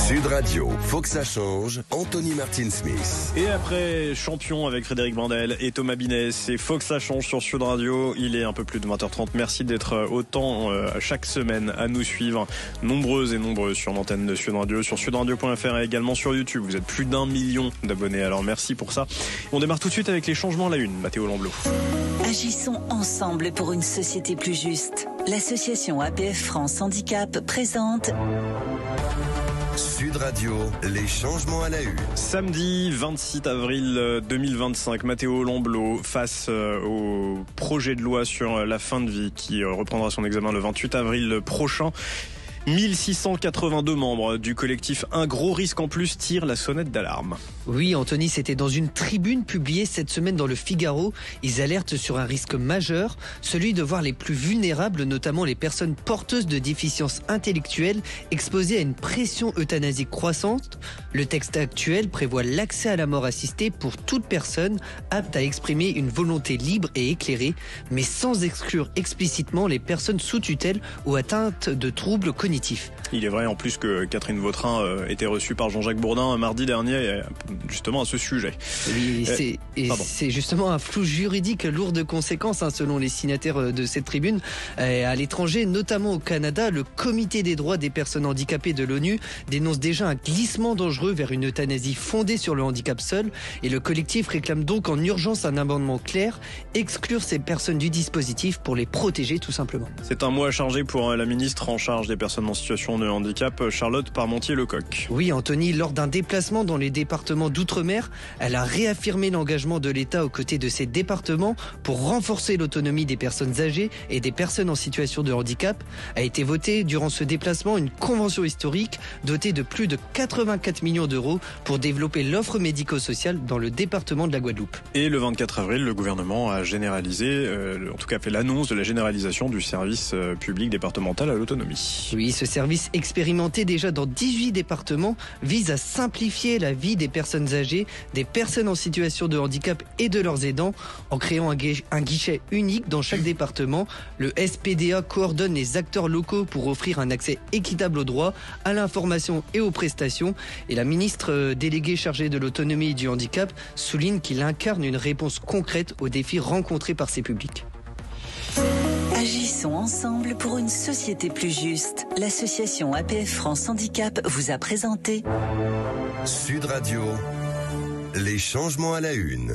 Sud Radio, faut que ça change. Anthony Martin-Smith. Et après Champion avec Frédéric Vandel et Thomas Binès, c'est faut que ça change sur Sud Radio. Il est un peu plus de 20h30. Merci d'être autant chaque semaine à nous suivre. Nombreuses et nombreux sur l'antenne de Sud Radio, sur sudradio.fr et également sur YouTube. Vous êtes plus d'1 million d'abonnés, alors merci pour ça. On démarre tout de suite avec les changements à la une. Mathéo Lamblot. Agissons ensemble pour une société plus juste. L'association APF France Handicap présente Sud Radio, les changements à la une. Samedi 26 avril 2025, Mathéo Lamblot face au projet de loi sur la fin de vie qui reprendra son examen le 28 avril prochain. 1682 membres du collectif Un gros risque en plus tirent la sonnette d'alarme. Oui, Anthony, c'était dans une tribune publiée cette semaine dans le Figaro. Ils alertent sur un risque majeur, celui de voir les plus vulnérables, notamment les personnes porteuses de déficiences intellectuelles, exposées à une pression euthanasique croissante. Le texte actuel prévoit l'accès à la mort assistée pour toute personne apte à exprimer une volonté libre et éclairée, mais sans exclure explicitement les personnes sous tutelle ou atteintes de troubles cognitifs. Il est vrai en plus que Catherine Vautrin était reçue par Jean-Jacques Bourdin mardi dernier justement à ce sujet. Oui, c'est justement un flou juridique lourd de conséquences selon les signataires de cette tribune. À l'étranger, notamment au Canada, le Comité des droits des personnes handicapées de l'ONU dénonce déjà un glissement dangereux vers une euthanasie fondée sur le handicap seul, et le collectif réclame donc en urgence un amendement clair, exclure ces personnes du dispositif pour les protéger tout simplement. C'est un mois chargé pour la ministre en charge des personnes en situation de handicap, Charlotte Parmentier-Lecocq. Oui, Anthony, lors d'un déplacement dans les départements d'outre-mer, elle a réaffirmé l'engagement de l'État aux côtés de ces départements pour renforcer l'autonomie des personnes âgées et des personnes en situation de handicap. A été votée durant ce déplacement une convention historique dotée de plus de 84 millions d'euros pour développer l'offre médico-sociale dans le département de la Guadeloupe. Et le 24 avril, le gouvernement a généralisé, en tout cas fait l'annonce de la généralisation du service public départemental à l'autonomie. Oui, ce service expérimenté déjà dans 18 départements vise à simplifier la vie des personnes âgées, des personnes en situation de handicap et de leurs aidants en créant un guichet unique dans chaque département. Le SPDA coordonne les acteurs locaux pour offrir un accès équitable aux droits, à l'information et aux prestations. Et la ministre déléguée chargée de l'autonomie et du handicap souligne qu'il incarne une réponse concrète aux défis rencontrés par ces publics. Agissons ensemble pour une société plus juste. L'association APF France Handicap vous a présenté Sud Radio, les changements à la une.